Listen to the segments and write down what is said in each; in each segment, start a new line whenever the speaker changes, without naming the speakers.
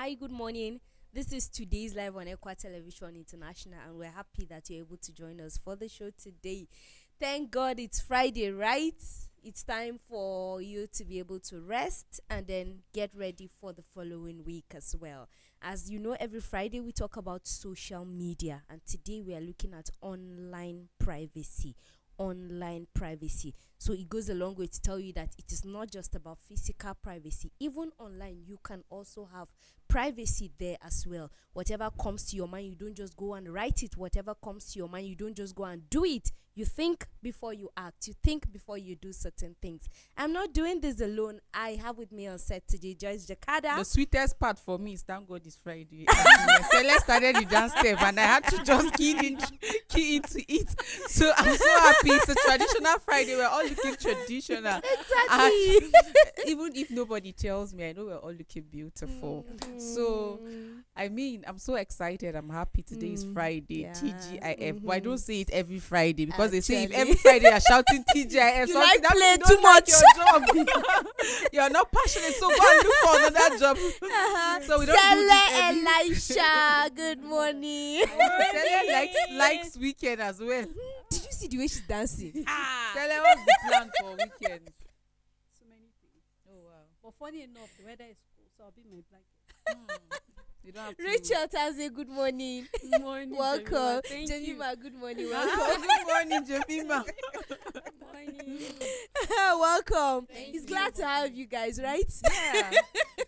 Hi, good morning. This is today's live on Equa Television International, and we're happy that you're able to join us for the show today. Thank God it's Friday, right? It's time for you to be able to rest and then get ready for the following week as well. As you know, every Friday we talk about social media, and today we are looking at online privacy. Online privacy. So it goes a long way to tell you that it is not just about physical privacy. Even online, you can also have privacy there as well. Whatever comes to your mind, you don't just go and write it. Whatever comes to your mind, you don't just go and do it. You think before you act. You think before you do certain things. I'm not doing this alone. I have with me on set today Joyce Jakada.
The sweetest part for me is thank God it's Friday. Celeste started the dance step and I had to just key into it. So I'm so happy. It's a traditional Friday. We're all looking traditional.
Exactly.
Even if nobody tells me, I know we're all looking beautiful. So, I mean, I'm so excited. I'm happy. Today is Friday.
Yeah.
TGIF. But I don't say it every Friday because they say if
Actually.
every Friday you're shouting TGIF,
You
something
like
that
play
means you
too
don't like
much.
your job. You're not passionate, so go and look for another job. So we don't do
Sele
this every
Elisha, good morning.
Sele likes weekend as well.
Did you see the way she's dancing?
Sele, what's the plan for weekend?
So many things.
Oh wow.
But funny enough, the weather is cool, so I'll be in my blanket.
You don't have to.
Rachel Taze, good morning.
Good morning.
Welcome.
Thank you.
Jemima, good morning.
Ah,
Welcome.
good morning, Jemima.
Good morning.
Welcome.
Thank
He's
you.
glad to have you guys, right?
Yeah.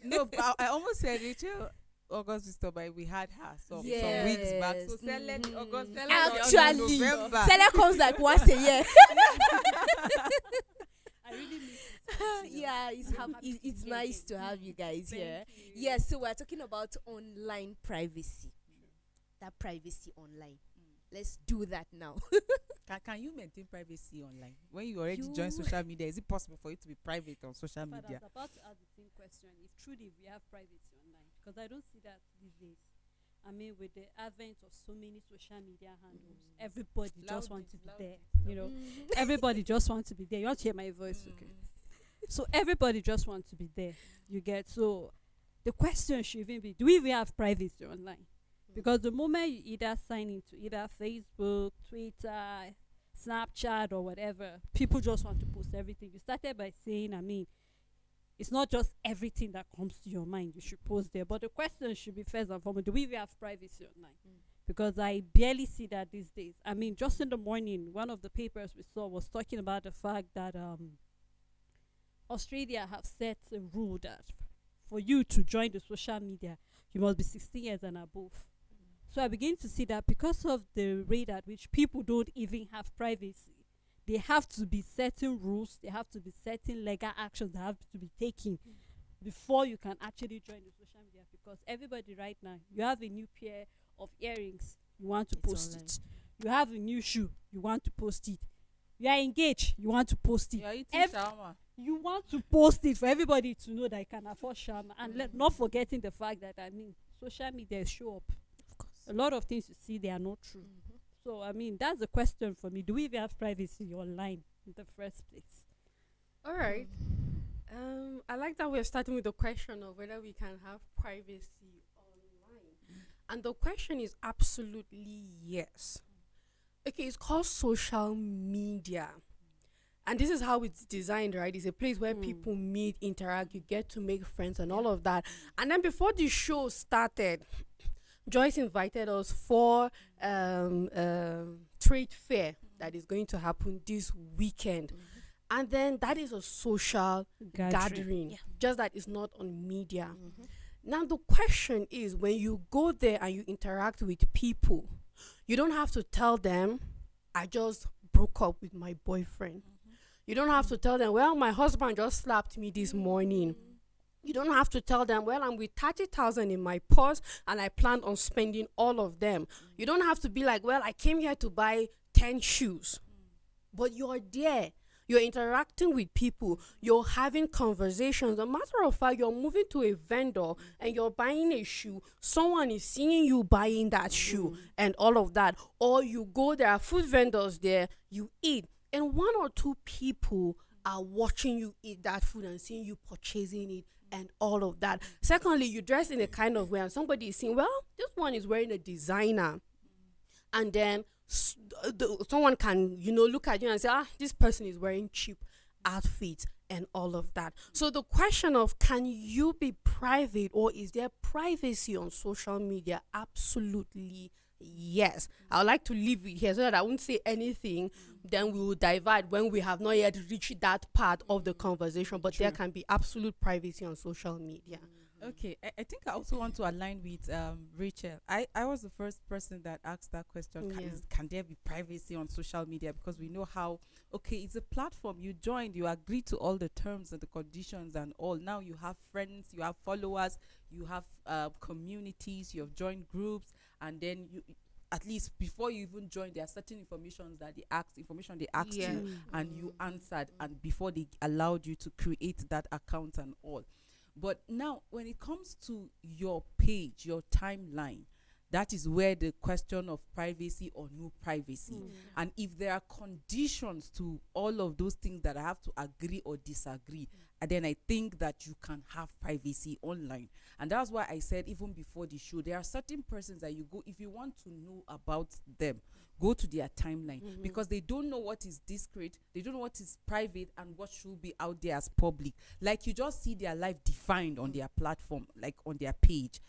No, but I almost said Rachel August Sister, but we had her some weeks back. So Sele August, Sele
Actually,
November.
Sele comes like once a year.
I really miss it.
Yeah, it's nice to have you guys here. Yes, so we're talking about online privacy. That privacy online. Let's do that now.
Can you maintain privacy online when you already join social media? Is it possible for you to be private on social
But I
media?
was about to ask the same question. If truly we have privacy online, because I don't see that these days. I mean, with the advent of so many social media handles, everybody just wants to be there. You know, everybody just wants to be there. You want to hear my voice, okay? So everybody just wants to be there. You get so. The question should even be: do we even have privacy online? Because the moment you either sign into either Facebook, Twitter, Snapchat, or whatever, people just want to post everything. You started by saying, I mean, it's not just everything that comes to your mind you should post there. But the question should be first and foremost, do we even have privacy online? Because I barely see that these days. I mean, just in the morning, one of the papers we saw was talking about the fact that Australia have set a rule that for you to join the social media, you must be 16 years and above. So I begin to see that because of the rate at which people don't even have privacy, they have to be certain rules, there have to be certain legal actions that have to be taken before you can actually join the social media. Because everybody right now, you have a new pair of earrings, you want to post
online.
it. You have a new shoe, you want to post it. You are engaged, you want to post it.
You're eating shawarma.
You want to post it for everybody to know that you can afford shawarma. And not forgetting the fact that, I mean, social media is show up.
Of course.
A lot of things you see, they are not true. So, I mean, that's the question for me. Do we even have privacy online in the first place?
All right. I like that we're starting with the question of whether we can have privacy online. And the question is absolutely yes. Okay, it's called social media. And this is how it's designed, right? It's a place where people meet, interact, you get to make friends and all of that. And then before the show started, Joyce invited us for trade fair that is going to happen this weekend. And then that is a social gathering.
Yeah.
Just that it's not on media. Now the question is, when you go there and you interact with people, you don't have to tell them, I just broke up with my boyfriend. You don't have to tell them, well, my husband just slapped me this morning. You don't have to tell them, well, I'm with 30,000 in my purse and I plan on spending all of them. You don't have to be like, well, I came here to buy 10 shoes. But you're there. You're interacting with people. You're having conversations. As a matter of fact, you're moving to a vendor and you're buying a shoe. Someone is seeing you buying that shoe and all of that. Or you go, there are food vendors there, you eat. And one or two people are watching you eat that food and seeing you purchasing it and all of that. Secondly, you dress in a kind of way and somebody is saying, well, this one is wearing a designer. And then someone can, look at you and say, this person is wearing cheap outfits and all of that. So the question of, can you be private, or is there privacy on social media? Absolutely yes. I would like to leave it here so that I won't say anything. Then we will divide when we have not yet reached that part of the conversation. But there can be absolute privacy on social media.
Okay, I think I also want to align with Rachel. I was the first person that asked that question. Can there be privacy on social media? Because we know how, it's a platform. You joined, you agreed to all the terms and the conditions and all. Now you have friends, you have followers, you have communities, you have joined groups, and then you, at least before you even join, there are certain information they asked you, and you answered, and before they allowed you to create that account and all. But now, when it comes to your page, your timeline, that is where the question of privacy or no privacy. And if there are conditions to all of those things that I have to agree or disagree, and then I think that you can have privacy online. And that's why I said, even before the show, there are certain persons that you go, if you want to know about them, go to their timeline, because they don't know what is discreet, they don't know what is private and what should be out there as public. Like, you just see their life defined on their platform, like on their page.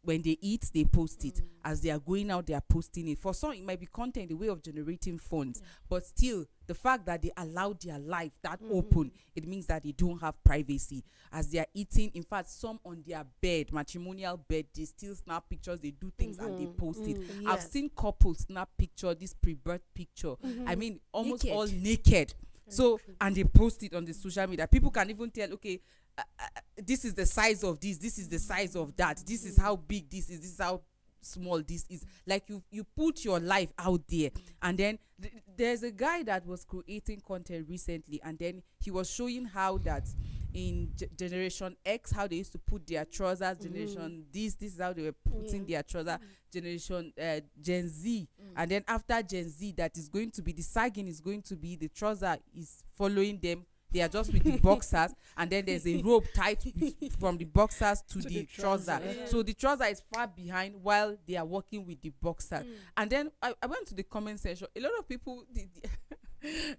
When they eat, they post it. As they are going out, they are posting it. For some, it might be content, a way of generating funds. But still, the fact that they allow their life that open, it means that they don't have privacy. As they are eating, in fact, some on their bed, matrimonial bed, they still snap pictures, they do things and they post it. I've seen couples snap picture, this pre-birth picture. I mean, almost naked. All naked. So, and they post it on the social media. People can even tell, this is the size of this is the size of that, this is how big this is how small this is. Like, you put your life out there. And then there's a guy that was creating content recently, and then he was showing how that in generation X, how they used to put their trousers, generation this is how they were putting their trousers, generation Gen Z, and then after Gen Z, that is going to be, the sagging is going to be, the trouser is following them. They are just with the boxers, and then there's a rope tied from the boxers to the trouser. So the trouser is far behind while they are walking with the boxers. And then I went to the comment section. A lot of people,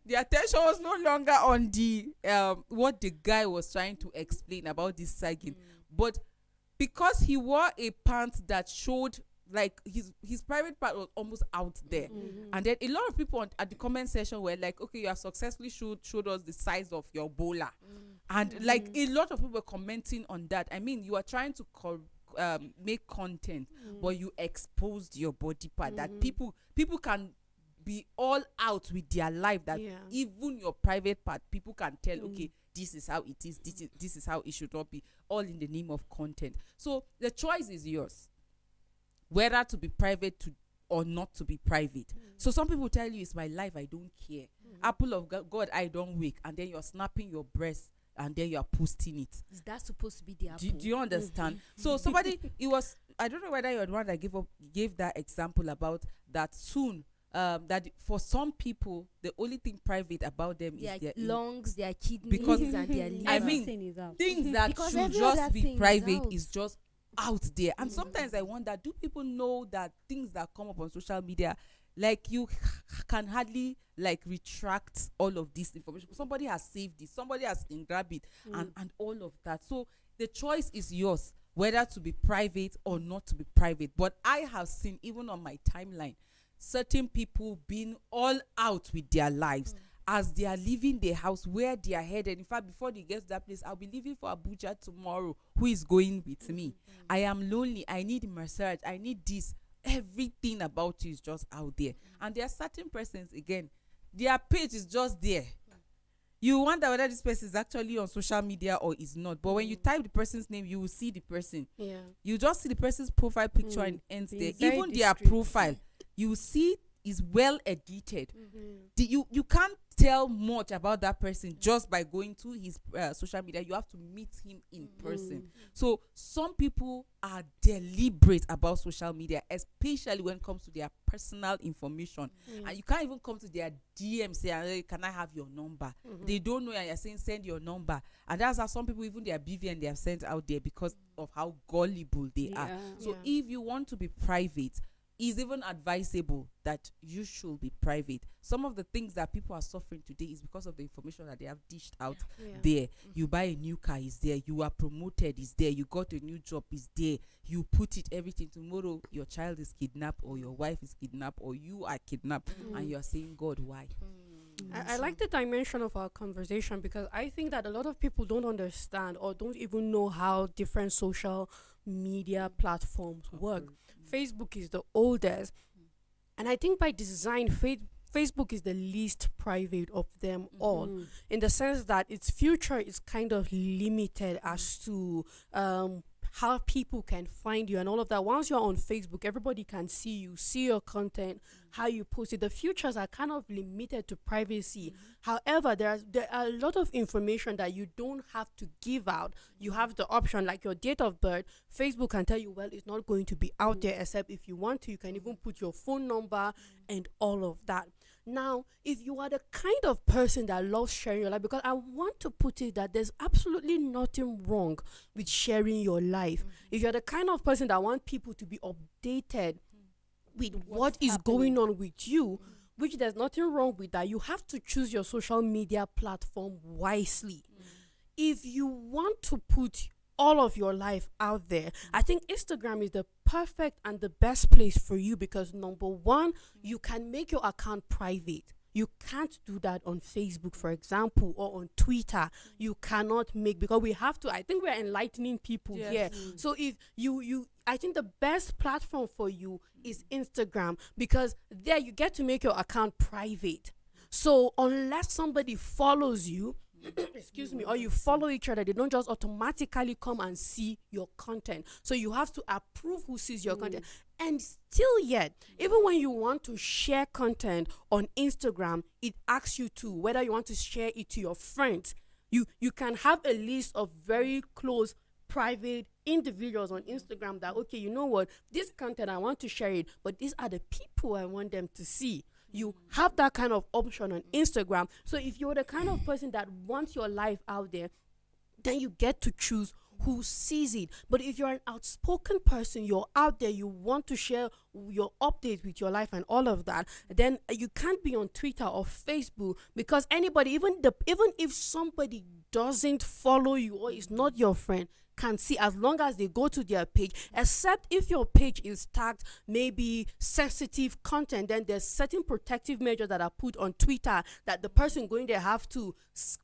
the attention was no longer on the what the guy was trying to explain about this sagging, but because he wore a pant that showed, like, his private part was almost out there. And then a lot of people at the comment section were like, okay, you have successfully showed us the size of your bola. And like, a lot of people were commenting on that. I mean, you are trying to make content, but you exposed your body part, that people can be all out with their life, that even your private part, people can tell, okay, this is how it is, this is how it should not be, all in the name of content. So the choice is yours, whether to be private or not to be private. So some people tell you, it's my life, I don't care. Apple of God, I don't wake. And then you're snapping your breast, and then you're posting it.
Is that supposed to be the apple?
Do you understand? So somebody, I don't know whether you're the one that gave that example about that soon. That for some people, the only thing private about them is their
lungs, their kidneys,
because
and their liver.
I mean, things that should just be private is just out there. And sometimes I wonder, do people know that things that come up on social media, like, you can hardly like retract all of this information? Somebody has saved it, somebody has grabbed it, and all of that. So the choice is yours, whether to be private or not to be private. But I have seen, even on my timeline, certain people being all out with their lives as they are leaving their house, where they are headed. In fact, before they get to that place, I'll be leaving for Abuja tomorrow. Who is going with me? I am lonely. I need massage. I need this. Everything about you is just out there. And there are certain persons, again, their page is just there. You wonder whether this person is actually on social media or is not. But when you type the person's name, you will see the person. You just see the person's profile picture and ends there. Even their profile, you see, is well edited. You can't tell much about that person just by going to his social media. You have to meet him in person. So some people are deliberate about social media, especially when it comes to their personal information. And you can't even come to their DM say, hey, can I have your number? They don't know, and you're saying send your number. And that's how some people, even their BVN, they have sent out there because of how gullible they are. So if you want to be private, it's even advisable that you should be private. Some of the things that people are suffering today is because of the information that they have dished out there. You buy a new car, is there. You are promoted, is there. You got a new job, is there. You put it, everything. Tomorrow, your child is kidnapped, or your wife is kidnapped, or you are kidnapped, and you are saying, God, why?
I like the dimension of our conversation, because I think that a lot of people don't understand or don't even know how different social media platforms work. Facebook is the oldest, and I think by design, Facebook is the least private of them all, in the sense that its future is kind of limited as to how people can find you and all of that. Once you're on Facebook, everybody can see you, see your content, how you post it. The futures are kind of limited to privacy. However, there are a lot of information that you don't have to give out. You have the option, like your date of birth. Facebook can tell you, well, it's not going to be out there, except if you want to. You can even put your phone number and all of that. Now, if you are the kind of person that loves sharing your life, because I want to put it that there's absolutely nothing wrong with sharing your life. If you're the kind of person that want people to be updated with what is going on with you, which there's nothing wrong with that, you have to choose your social media platform wisely. If you want to put all of your life out there, I think Instagram is the perfect and the best place for you, because number one, you can make your account private. You can't do that on Facebook, for example, or on Twitter. You cannot make, because we have to, I think we're enlightening people here. So if you I think the best platform for you is Instagram, because there you get to make your account private. So unless somebody follows you, excuse me, or you follow each other, they don't just automatically come and see your content. So you have to approve who sees your content. And still yet, even when you want to share content on Instagram, it asks you to whether you want to share it to your friends. You can have a list of very close private individuals on Instagram that, okay, you know what, this content I want to share it, but these are the people I want them to see. You have that kind of option on Instagram. So if you're the kind of person that wants your life out there, then you get to choose who sees it. But if you're an outspoken person, you're out there, you want to share your updates with your life and all of that, then you can't be on Twitter or Facebook, because anybody, even if somebody doesn't follow you or is not your friend, can see, as long as they go to their page, except if your page is tagged maybe sensitive content, then there's certain protective measures that are put on Twitter that the person going there have to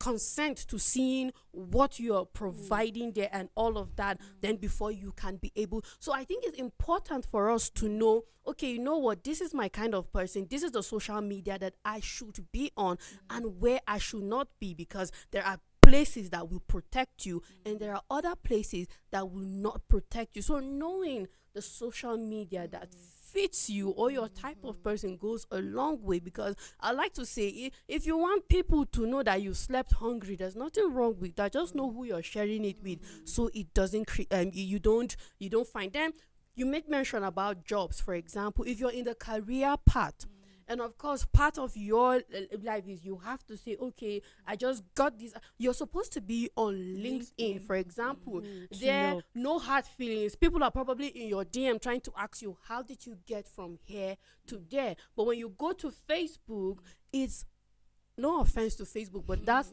consent to seeing what you're providing there and all of that, then before you can be able. So I think it's important for us to know, okay, you know what, this is my kind of person, this is the social media that I should be on and where I should not be, because there are places that will protect you and there are other places that will not protect you. So knowing the social media that fits you or your type of person goes a long way, because I like to say, if you want people to know that you slept hungry, there's nothing wrong with that. Just know who you're sharing it with, so it doesn't you don't find them. You make mention about jobs, for example. If you're in the career path, and of course, part of your life is you have to say, okay, I just got this. You're supposed to be on LinkedIn, for example. There, no hard feelings. People are probably in your DM trying to ask you, how did you get from here to there? But when you go to Facebook, it's, no offense to Facebook, but that's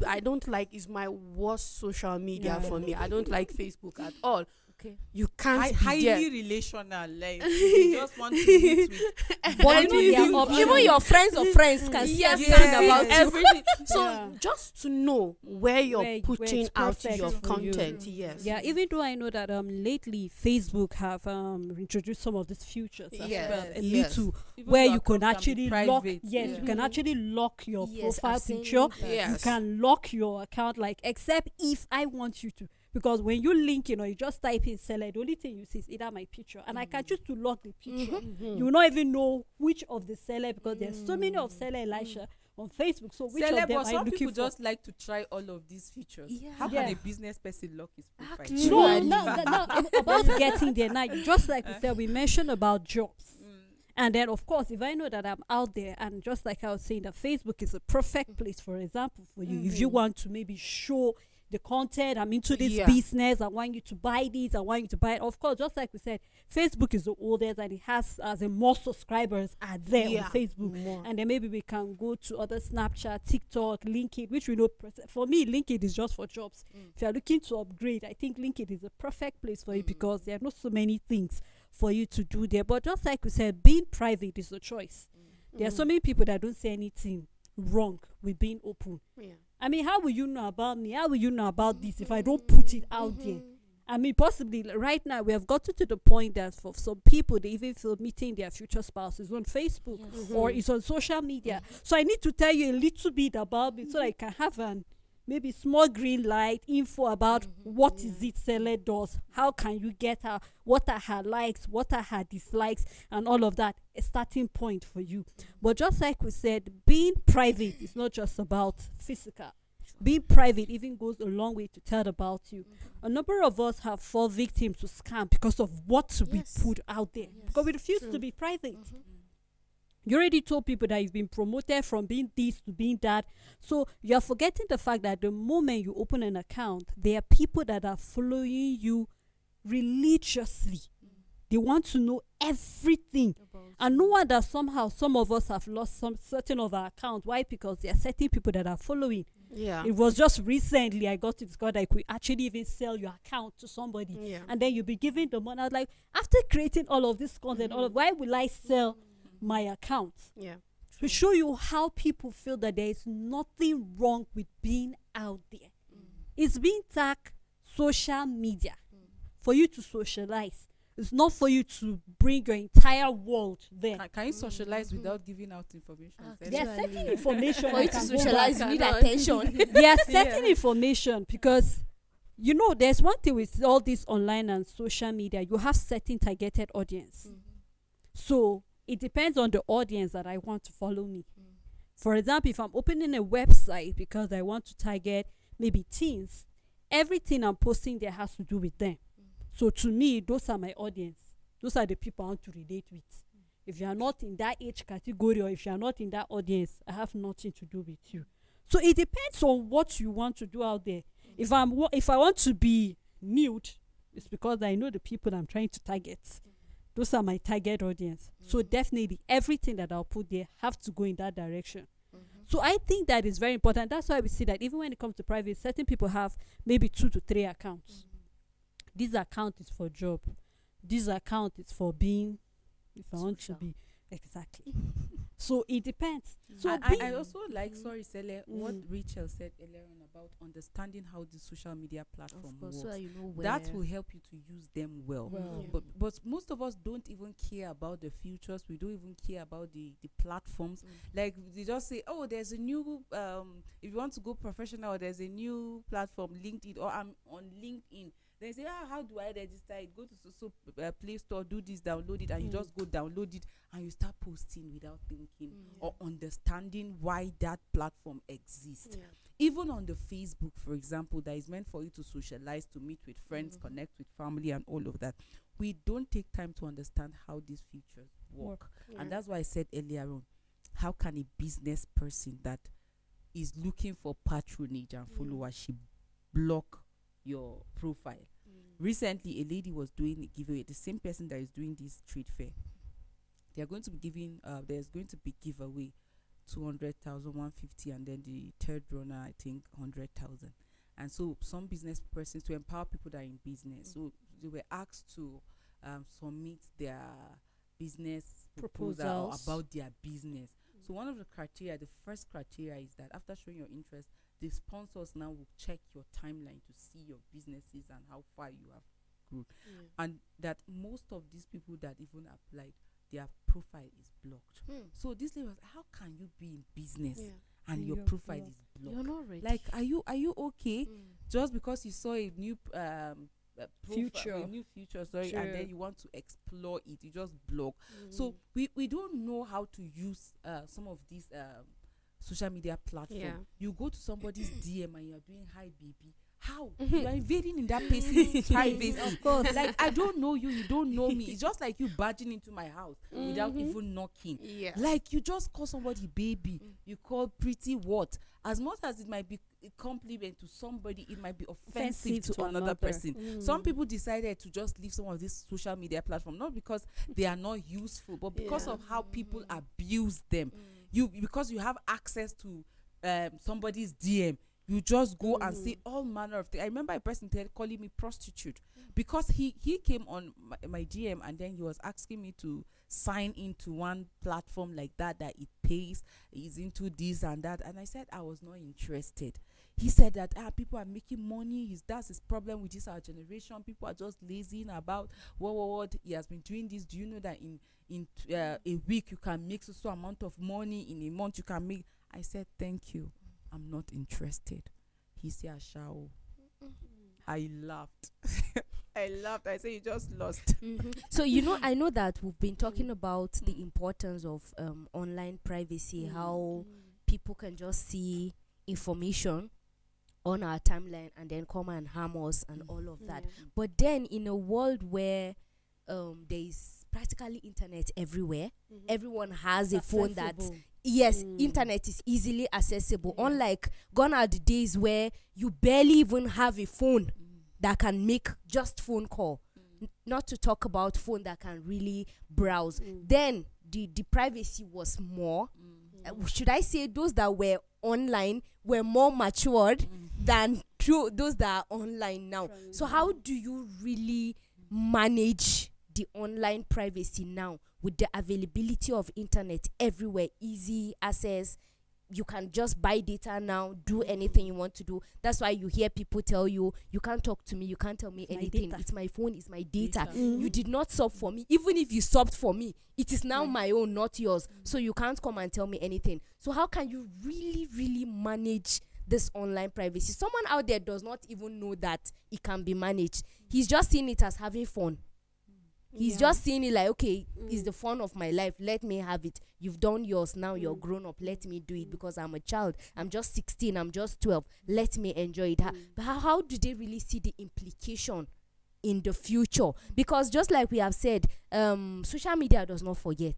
I don't like, is my worst social media for me. I don't like Facebook at all. Okay. You can't
highly relational, like you just want to meet with,
but even your friends of friends can see about
everything. So just to know where you're putting out your content.
Even though I know that lately Facebook have introduced some of these features as well, a little, where you can actually lock. You can actually lock your profile picture. You can lock your account, like, except if I want you to. Because when you link, you just type in seller, the only thing you see is either my picture. And I can choose to lock the picture. You will not even know which of the seller, because there's so many of seller Elisha. on Facebook. So which
Celeb,
of them
but
are you
some
looking
people
for?
just like to try all of these features.
Yeah.
How
Yeah.
can a business person lock his profile?
Actually.
No,
Really?
no, about getting there. Now, just like we said, we mentioned about jobs. And then, of course, if I know that I'm out there, and just like I was saying, that Facebook is a perfect place, for example, for you. If you want to maybe show the content, I'm into this
Yeah.
business, I want you to buy this, I want you to buy it. Of course, just like we said, Facebook is the oldest, and it has as in more subscribers are there
Yeah.
on Facebook.
More.
And then maybe we can go to other Snapchat, TikTok, LinkedIn, which we know. For me, LinkedIn is just for jobs. If you're looking to upgrade, I think LinkedIn is a perfect place for you because there are not so many things for you to do there. But just like we said, being private is a choice. There are so many people that don't say anything wrong with being open.
Yeah.
I mean, how will you know about me? How will you know about this if I don't put it out there? I mean, possibly right now we have gotten to the point that for some people, they even feel meeting their future spouse is on Facebook or it's on social media. So I need to tell you a little bit about it so that I can have an maybe small green light info about what is it Sele does, how can you get her, what are her likes, what are her dislikes, and all of that, a starting point for you. But just like we said, being private is not just about physical. Being private even goes a long way to tell about you. A number of us have fallen victims to scam because of what we put out there, because we refuse to be private. You already told people that you've been promoted from being this to being that. So you're forgetting the fact that the moment you open an account, there are people that are following you religiously. They want to know everything. And no wonder somehow some of us have lost some certain of our accounts. Why? Because there are certain people that are following.
Yeah.
It was just recently I got to discover that I could actually even sell your account to somebody.
Yeah.
And then you'll be giving the money. I was like, after creating all of this content, why will I sell my account?
Yeah.
To show you how people feel that there is nothing wrong with being out there. It's being tagged social media for you to socialize. It's not for you to bring your entire world there.
Can you socialize without giving out information?
There are certain information
For
I
you to
can go
socialize,
back
you need
and-
attention.
There are certain information because you know there's one thing with all this online and social media. You have certain targeted audience. So it depends on the audience that I want to follow me. For example, if I'm opening a website because I want to target maybe teens, everything I'm posting there has to do with them. So to me, those are my audience. Those are the people I want to relate with. If you are not in that age category or if you are not in that audience, I have nothing to do with you. So it depends on what you want to do out there. If I want to be nude, it's because I know the people I'm trying to target. Those are my target audience. So definitely everything that I'll put there have to go in that direction. So I think that is very important. That's why we see that even when it comes to private, certain people have maybe 2 to 3 accounts. This account is for job. This account is for being, if I want to
Social.
be, exactly. So it depends. So
I also like, sorry, Sele, what Rachel said earlier on about understanding how the social media platform
Of course,
works.
so that you know where.
That will help you to use them well.
Well.
But most of us don't even care about the futures. We don't even care about the platforms. Like they just say, oh, there's a new if you want to go professional, there's a new platform, LinkedIn, or I'm on LinkedIn. They say, how do I register it? Go to Play Store, do this, download it, and you just go download it and you start posting without thinking or understanding why that platform exists. Even on the Facebook, for example, that is meant for you to socialize, to meet with friends, connect with family, and all of that. We don't take time to understand how these features work. And that's why I said earlier on, how can a business person that is looking for patronage and followership block your profile? Recently, a lady was doing a giveaway. The same person that is doing this trade fair, they are going to be giving. There's going to be giveaway 200,000, 150, and then the third runner, I think 100,000. And so some business persons, to empower people that are in business, so they were asked to submit their business proposal
Proposals.
about their business. So one of the criteria, the first criteria, is that after showing your interest, the sponsors now will check your timeline to see your businesses and how far you have grown. And that most of these people that even applied, their profile is blocked. So this lady was, how can you be in business and your
You're
profile
blocked.
is blocked?
You're not ready.
Like, are you okay? Just because you saw a new
Future.
a new future, sorry,
Sure.
and then you want to explore it, you just block. So we don't know how to use some of these social media platform.
Yeah.
You go to somebody's DM and you're doing hi baby. How? You are invading in that person's privacy.
Of course.
Like, I don't know you, you don't know me. It's just like you barging into my house without even knocking.
Yeah.
Like, you just call somebody baby. You call pretty what? As much as it might be a compliment to somebody, it might be offensive to another person. Some people decided to just leave some of this social media platform, not because they are not useful, but because of how people abuse them. Because you have access to somebody's DM, you just go and say all manner of things. I remember a person calling me prostitute because he came on my DM and then he was asking me to sign into one platform like that it pays, is into this and that, and I said I was not interested. He said that people are making money. That's his problem with this our generation. People are just lazying about what he has been doing this. Do you know that in a week you can make so amount of money, in a month you can make? I said thank you, I'm not interested. He said Ashao. I laughed. I laughed. I said you just lost.
So I know that we've been talking about the importance of online privacy, how people can just see information on our timeline and then come and harm us and all of that. But then in a world where there is practically internet everywhere, everyone has a phone that internet is easily accessible. Unlike gone are the days where you barely even have a phone that can make just phone call, not to talk about phone that can really browse. Then the privacy was more. Should I say those that were online were more matured than those that are online now? So how do you really manage the online privacy now with the availability of internet everywhere, easy access? You can just buy data now, do anything you want to do. That's why you hear people tell you can't talk to me, you can't tell me anything. It's my phone, it's my data. You did not sub for me. Even if you subbed for me, it is now my own, not yours. So you can't come and tell me anything. So how can you really, really manage this online privacy? Someone out there does not even know that it can be managed. He's just seeing it as having fun. He's just seeing it like, okay, it's the fun of my life. Let me have it. You've done yours. Now you're grown up. Let me do it because I'm a child. I'm just 16. I'm just 12. Let me enjoy it. But how do they really see the implication in the future? Because just like we have said, social media does not forget.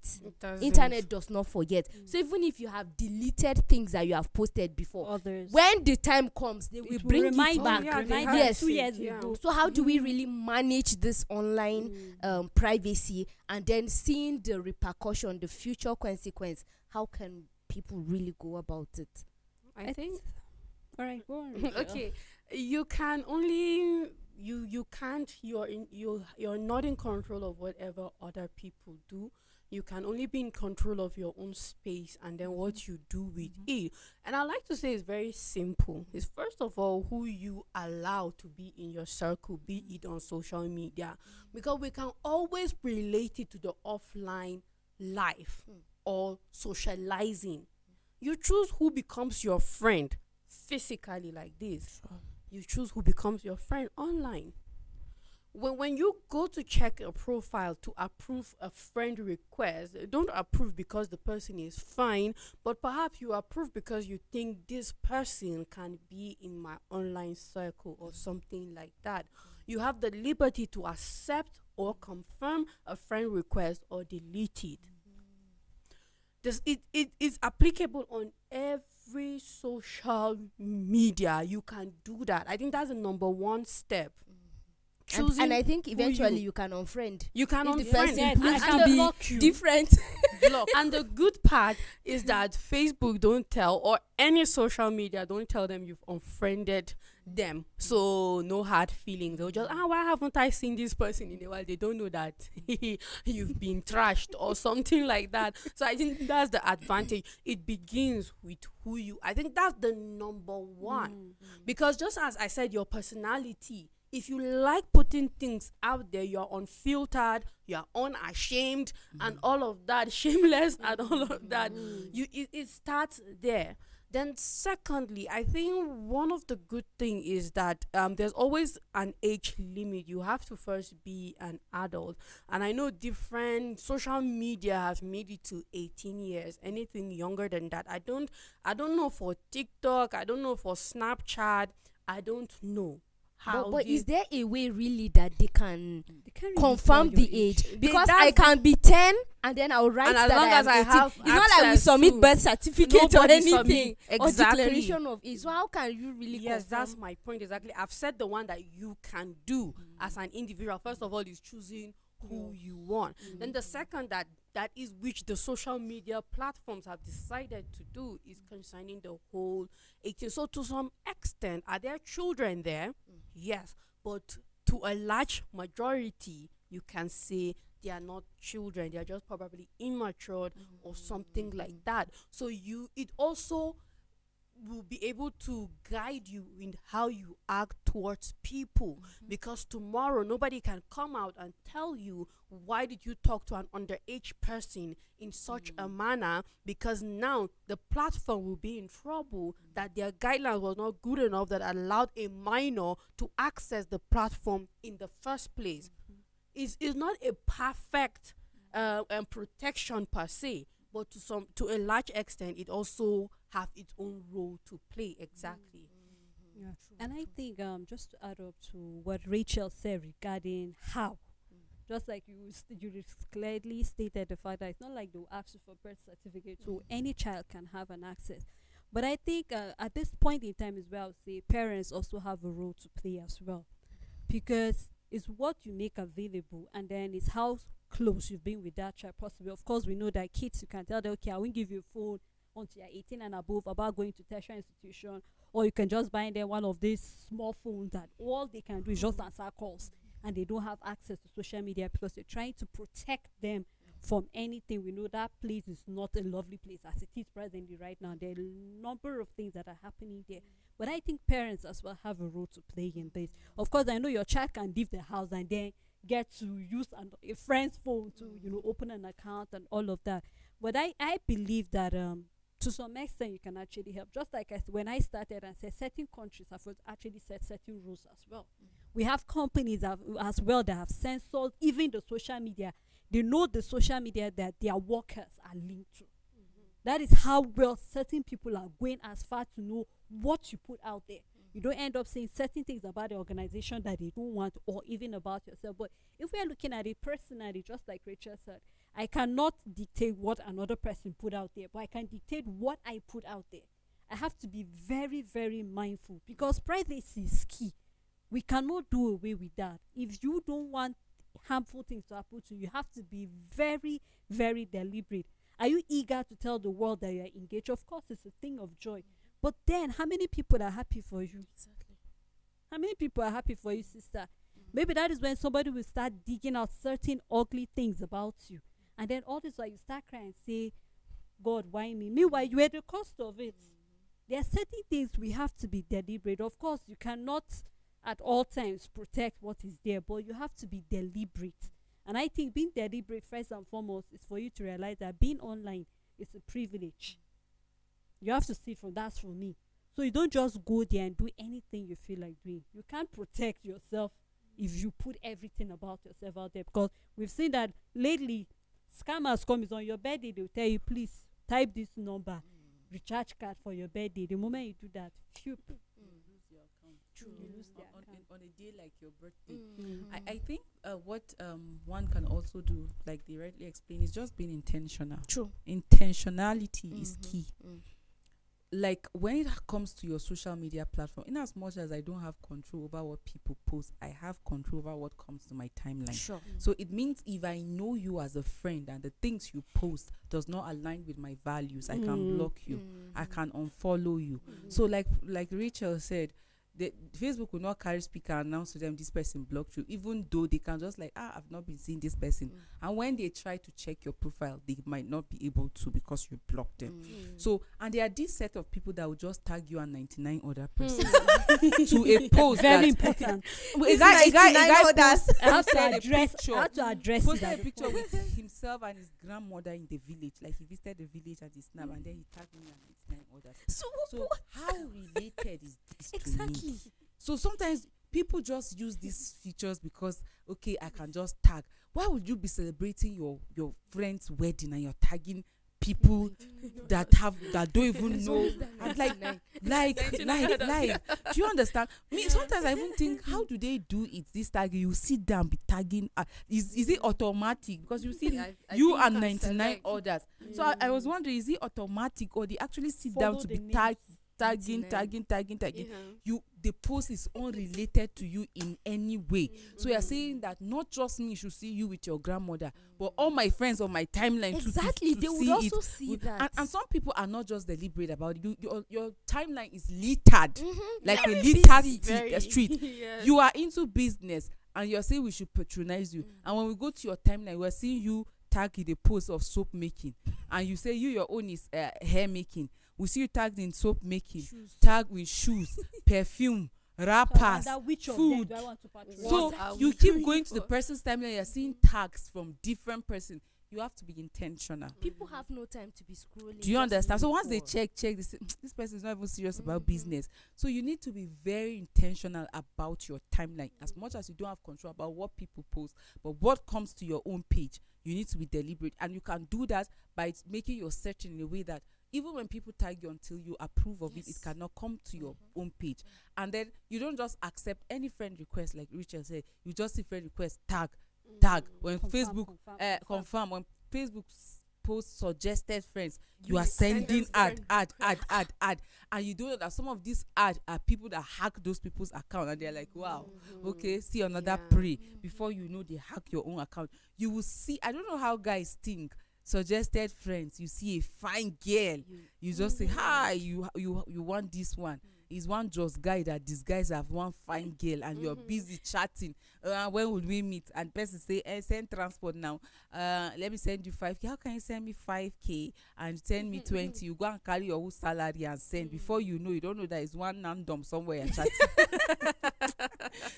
Internet does not forget. So even if you have deleted things that you have posted before, when the time comes, they will bring it back.
Yes. 2 years ago.
So how do we really manage this online privacy, and then seeing the repercussion, the future consequence? How can people really go about it?
I think.
All right, go on.
Okay, you can only you can't. You're not in control of whatever other people do. You can only be in control of your own space and then what you do with it. And I like to say it's very simple. It's first of all who you allow to be in your circle, be it on social media, because we can always relate it to the offline life or socializing. You choose who becomes your friend physically like this. You choose who becomes your friend online. When you go to check a profile to approve a friend request, don't approve because the person is fine, but perhaps you approve because you think this person can be in my online circle or something like that. You have the liberty to accept or confirm a friend request or delete it. It is applicable on every social media. You can do that. I think that's the number one step.
And I think eventually you can unfriend.
You can
if
unfriend.
the person
Yes,
proves
I can
to be
block you.
different.
Block. And the good part is that Facebook don't tell, or any social media don't tell them you've unfriended them. So no hard feelings. They'll just, why haven't I seen this person in a while? They don't know that you've been trashed or something like that. So I think that's the advantage. It begins with who you. I think that's the number one. Because just as I said, your personality. If you like putting things out there, you're unfiltered, you're unashamed, and all of that, shameless, and all of that. It starts there. Then secondly, I think one of the good thing is that there's always an age limit. You have to first be an adult. And I know different social media has made it to 18 years. Anything younger than that, I don't know for TikTok, I don't know for Snapchat, I don't know. How
But
they-
is there a way really that they can
They can't really
confirm
tell your
the age?
They-
Because
that's
I can be 10 and then I'll write
And as
that
long
I
as
am
I
18.
have
It's not like we
access
submit
to-
birth certificate or
Nobody
anything
submit-
or
Exactly.
declaration of age. So how can you really
Yes,
confirm?
that's my point exactly. I've said the one that you can do as an individual. First of all, is choosing who you want. Then the second that is which the social media platforms have decided to do is concerning the whole 18. So to some extent, are there children there? Yes, but to a large majority, you can say they are not children. They are just probably immature or something like that. So it also will be able to guide you in how you act towards people, because tomorrow nobody can come out and tell you why did you talk to an underage person in such a manner, because now the platform will be in trouble that their guidelines was not good enough that allowed a minor to access the platform in the first place. It's not a perfect protection per se, but to a large extent it also have its own role to play. Exactly.
Yeah. And I think just to add up to what Rachel said regarding how, just like you clearly stated the fact that it's not like they'll ask you for birth certificate, so any child can have an access. But I think at this point in time as well, say parents also have a role to play as well, because it's what you make available, and then it's how close you've been with that child. Possibly, of course, we know that kids, you can tell them, okay, I won't give you a phone until you're 18 and above about going to tertiary institution, or you can just buy them one of these small phones that all they can do is just answer calls, and they don't have access to social media because they're trying to protect them from anything. We know that place is not a lovely place as it is presently right now. There are a number of things that are happening there. But I think parents as well have a role to play in this. Of course, I know your child can leave the house and then get to use a friend's phone to, open an account and all of that. But I believe that to some extent you can actually help. Just like when I started and said certain countries have actually set certain rules as well. We have companies as well that have censored even the social media. They know the social media that their workers are linked to. That is how well certain people are going as far to know what you put out there. You don't end up saying certain things about the organization that they don't want, or even about yourself. But if we are looking at it personally, just like Rachel said, I cannot dictate what another person put out there, but I can dictate what I put out there. I have to be very, very mindful, because privacy is key. We cannot do away with that. If you don't want harmful things to happen to you, you have to be very, very deliberate. Are you eager to tell the world that you are engaged? Of course, it's a thing of joy. But then, how many people are happy for you?
Exactly.
How many people are happy for you, sister? Maybe that is when somebody will start digging out certain ugly things about you. And then all this while you start crying and say, God, why me? Meanwhile, you are the cost of it. There are certain things we have to be deliberate. Of course, you cannot at all times protect what is there, but you have to be deliberate. And I think being deliberate, first and foremost, is for you to realize that being online is a privilege. You have to see from that's for me. So you don't just go there and do anything you feel like doing. You can't protect yourself if you put everything about yourself out there, because we've seen that lately. Scammers come, is on your birthday, they'll tell you, please type this number, recharge card for your birthday. The moment you do that, you
lose your account.
You lose the account.
On a day like your birthday. I think what one can also do, like they rightly explained, is just being intentional.
True.
Intentionality is key. Like when it comes to your social media platform, in as much as I don't have control over what people post, I have control over what comes to my timeline.
Sure.
So it means if I know you as a friend and the things you post does not align with my values, I can block you. I can unfollow you. So like Rachel said, the Facebook will not carry speaker and announce to them this person blocked you, even though they can just like, I've not been seeing this person. And when they try to check your profile, they might not be able to because you blocked them. So, and there are this set of people that will just tag you and 99 other persons to a post.
Very important.
A guy
I have to
posted a
address
picture,
it.
posted a picture with himself and his grandmother in the village. Like he visited the village and he snapped, and then he tagged me and 99 others.
So what?
How related is this to
Exactly.
me? So sometimes people just use these features because, okay, I can just tag. Why would you be celebrating your friend's wedding and you're tagging people that don't even know? And like, do you understand me? Sometimes I even think, how do they do it, this tagging? You sit down, be tagging, is it automatic? Because you see, you and 99 others. So I was wondering, is it automatic, or they actually sit down to be tagging?
Yeah.
The post is unrelated to you in any way. So you're saying that not just me should see you with your grandmother, but all my friends on my timeline
Exactly,
to
they would
see
also
it.
see that.
And some people are not just deliberate about it. Your timeline is littered, like a
Very
littered
busy.
street.
Yes.
You are into business and you're saying we should patronize you, and when we go to your timeline, we're seeing you tag in the post of soap making, and you say your own is hair making. We see you tagged in soap making, tag with shoes, perfume, rappers,
which of
food.
them do I want to patronize?
So
What are
you
we
keep
doing
going to the
for?
person's timeline, you're seeing tags from different person. You have to be intentional.
People have no time to be scrolling.
Do you
just
understand? So
looking
once they
for-
check, they say, this person is not even serious about business. So you need to be very intentional about your timeline. As much as you don't have control about what people post, but what comes to your own page, you need to be deliberate. And you can do that by making your search in a way that even when people tag you until you approve of it, it cannot come to your own page. And then you don't just accept any friend request, like Richard said. You just see friend request, tag. When Facebook confirm, when Facebook post suggested friends, you are sending ad, and you don't know that some of these ads are people that hack those people's account, and they're like, wow, okay, see another pray. Before you know, they hack your own account. You will see, I don't know how guys think. Suggested friends, you see a fine girl, you just say, hi, you want this one. Is one just guy that disguise as one fine girl, and you're busy chatting. When will we meet? And person say, send transport now. Let me send you 5K. How can you send me 5K and send me 20? You go and carry your whole salary and send. Before you know, you don't know that it's one random somewhere you're chatting.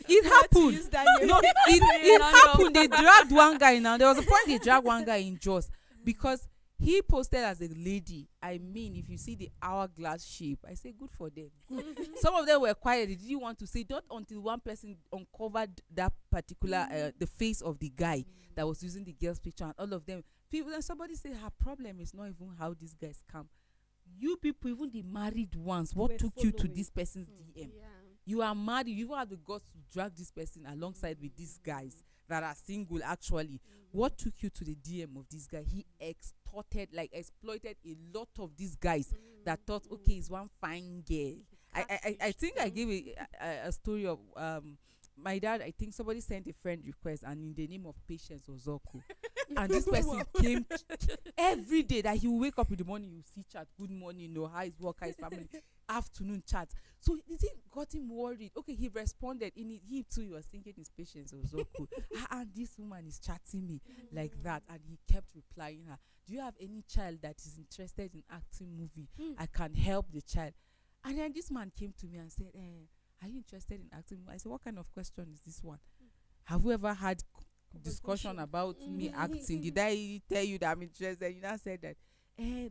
It happened. No, it happened. They dragged one guy now. There was a point they dragged one guy in Jos because he posted as a lady. I mean, if you see the hourglass shape, I say good for them. Good. Some of them were quiet. They didn't want to say, not until one person uncovered that particular the face of the guy that was using the girl's picture, and all of them. People, then somebody say her problem is not even how these guys come. You people, even the married ones, what took you to this person's DM?
Yeah.
You are married. You even have the guts to drag this person alongside with these guys that are single. Actually, what took you to the DM of this guy? He extorted, like exploited a lot of these guys that thought, okay, it's one fine girl. I think I gave a story of my dad. I think somebody sent a friend request, and in the name of Patience Ozoko, and this person came every day. That he will wake up in the morning, you see chat, good morning, how his work, how his family, afternoon chat. So it got him worried. Okay, he responded. He too, he was thinking his Patience Ozoko. And this woman is chatting me like that, and he kept replying her. Do you have any child that is interested in acting movie? I can help the child. And then this man came to me and said, are you interested in acting? I said, what kind of question is this one? Have you ever had discussion about me acting? Did I tell you that I'm interested? You now said that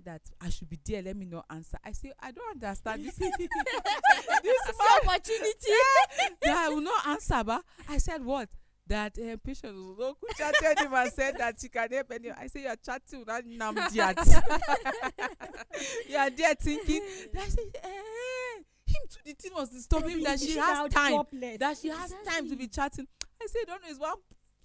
that I should be there. Let me not answer. I say, I don't understand this. This
opportunity.
Yeah, I will not answer. But I said what? That patient was chatted him and said that she can help any. I say you are chatting with that Namdiat. You are there thinking. I say, him to the thing was disturbing that she has time. That she has time to be chatting. I say, don't know, it's one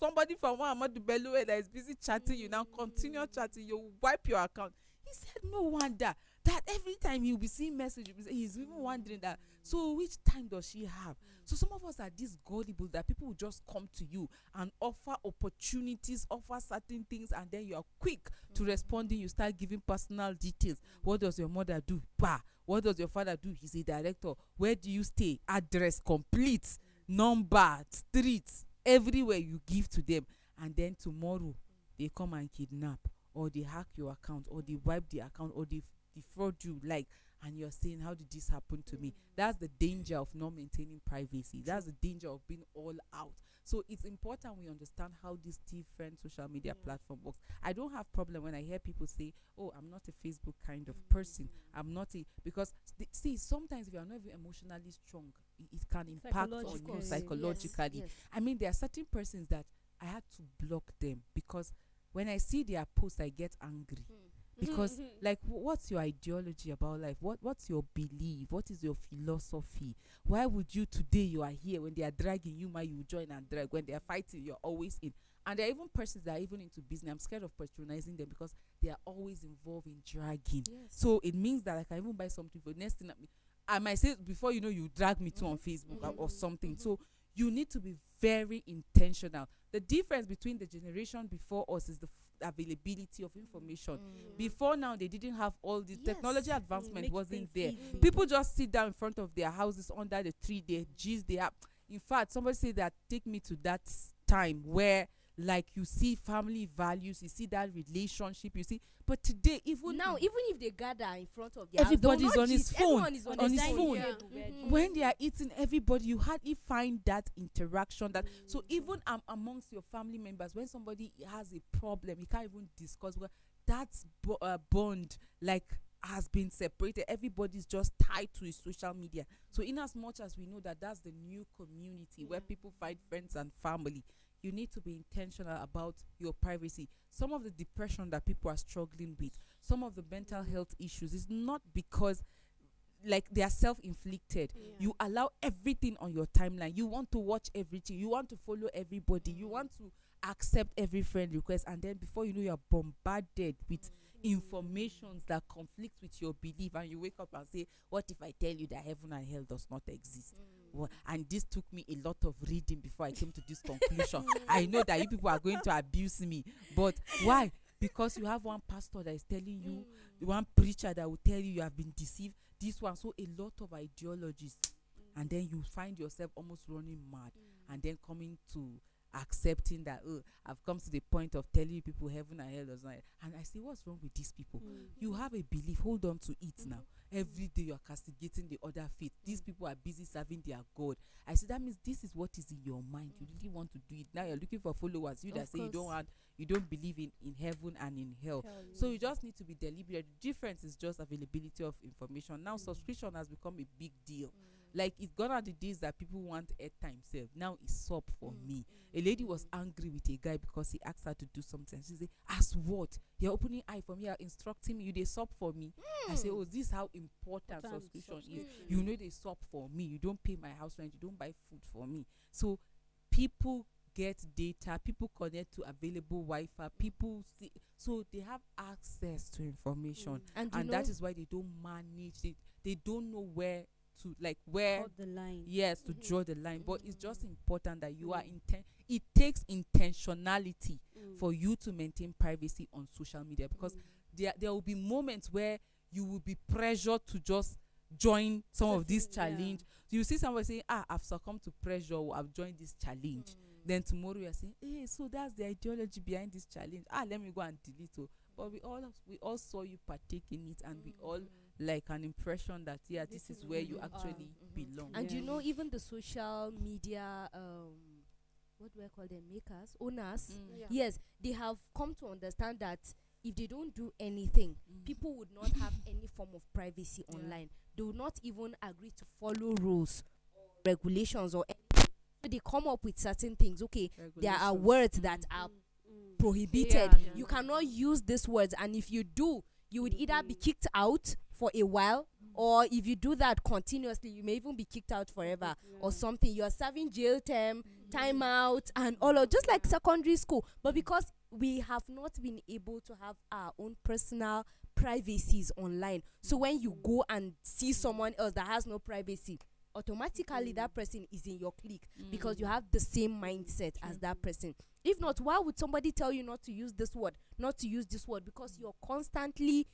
somebody from one Amadu Belue that is busy chatting. You now continue chatting. You wipe your account. He said, no wonder that every time you'll be seeing messages, he's even wondering that. So which time does she have? So some of us are this gullible that people will just come to you and offer opportunities, offer certain things, and then you are quick to responding. You start giving personal details. What does your mother do? Bah. What does your father do? He's a director. Where do you stay? Address complete, number, streets, everywhere you give to them. And then tomorrow they come and kidnap, or they hack your account, or they wipe the account, or they defraud you. Like, and you're saying, how did this happen to me? That's the danger of not maintaining privacy. That's the danger of being all out. So it's important we understand how these different social media platform works. I don't have problem when I hear people say, oh, I'm not a Facebook kind of person. I'm not a, because see, sometimes if you're not even emotionally strong, it can impact on you psychologically.
Yes.
I mean, there are certain persons that I had to block them because when I see their posts, I get angry. Because like, what's your ideology about life? What's your belief? What is your philosophy? Why would you, today you are here, when they are dragging you, you join and drag? When they are fighting, you're always in. And there are even persons that are even into business. I'm scared of patronizing them because they are always involved in dragging. So it means that I can even buy something for next thing. I might say, before you know, you drag me to on Facebook or something. So you need to be very intentional. The difference between the generation before us is the availability of information. Before now, they didn't have all the technology advancement wasn't there.
Easy.
People just sit down in front of their houses under the tree. They gist, they have. In fact, somebody said that take me to that time where, like, you see family values, you see that relationship, you see. But today, even
Now, even if they gather in front of their
everybody's
house, they will
on
not
his
gist.
phone,
Everyone is
on
the
his
dining
phone.
table.
when they are eating, everybody, you hardly find that interaction. That so even amongst your family members, when somebody has a problem, you can't even discuss. Well, that's bond, like, has been separated. Everybody's just tied to his social media. So in as much as we know that that's the new community where people find friends and family, you need to be intentional about your privacy. Some of the depression that people are struggling with, some of the mental health issues, is not because, like, they are self-inflicted. You allow everything on your timeline. You want to watch everything. You want to follow everybody. You want to accept every friend request, and then before you know, you're bombarded with informations that conflict with your belief, and you wake up and say, what if I tell you that heaven and hell does not exist? Well, and this took me a lot of reading before I came to this conclusion. I know that you people are going to abuse me, but why? Because you have one pastor that is telling you, one preacher that will tell you you have been deceived, this one. So a lot of ideologies, and then you find yourself almost running mad, and then coming to accepting that, oh, I've come to the point of telling people heaven and hell does not. And I say, what's wrong with these people? You have a belief, hold on to it now. Every day you're castigating the other faith. These people are busy serving their God. I say, that means this is what is in your mind. You really want to do it. Now you're looking for followers. You that say you don't believe in heaven and in hell. So you just need to be deliberate. The difference is just availability of information. Now subscription has become a big deal. Like, it's gone are the days that people want airtime save. Now it's sub for me. A lady was angry with a guy because he asked her to do something. She said, as what? You're opening eye for me, you're instructing me, you they sub for me. I say, oh, this is how important subscription is. You know they sub for me. You don't pay my house rent, you don't buy food for me. So people get data, people connect to available Wi-Fi, people see, so they have access to information.
And
that is why they don't manage it. They don't know where to, like, where
Draw the line.
yes, to draw the line. But it's just important that you are it takes intentionality for you to maintain privacy on social media, because there will be moments where you will be pressured to just join some of this challenge. So you see somebody saying, I've succumbed to pressure, or I've joined this challenge. Then tomorrow you're saying, hey, so that's the ideology behind this challenge. Let me go and delete it. But we all saw you partake in it, and we all like an impression that this is where you actually belong.
And you know, even the social media what do I call them, owners, yes, they have come to understand that if they don't do anything, people would not have any form of privacy online. They will not even agree to follow rules or regulations or anything. So they come up with certain things. Okay, there are words that are prohibited. You cannot use these words, and if you do, you would either be kicked out for a while, or if you do that continuously, you may even be kicked out forever or something. You're serving jail term, time out, and all of, just like secondary school. But because we have not been able to have our own personal privacies online, so when you go and see someone else that has no privacy, automatically that person is in your clique, because you have the same mindset as that person. If not, why would somebody tell you not to use this word, not to use this word? Because you're constantly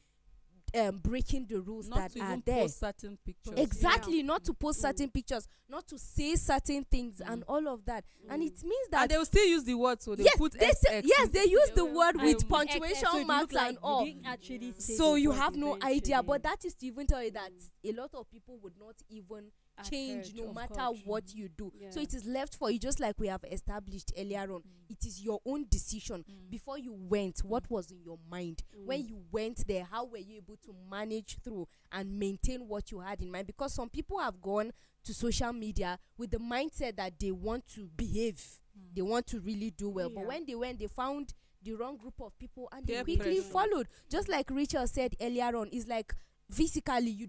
breaking the rules
not
that
to
are
even
there.
post certain pictures.
Exactly, not to post certain pictures, not to say certain things, and all of that. And it means that
And they will still use the word, so they
yes,
put
they say,
XX.
yes, they use the
Yeah.
word
And
with
X, so
punctuation
it
marks
look like
and all.
you didn't actually say
So
the
you
word
have no idea.
eventually.
But that is to even tell you that a lot of people would not even change
Adhered,
no
of
matter
course.
what you do. So
Yeah.
it is left for you, just like we have established earlier on. It is your own decision. Before you went, what was in your mind? When you went there, how were you able to manage through and maintain what you had in mind? Because some people have gone to social media with the mindset that they want to behave, they want to really do well. But when they went, they found the wrong group of people and they
Peer
quickly
pressure.
followed. Just like Rachel said earlier on, it's like physically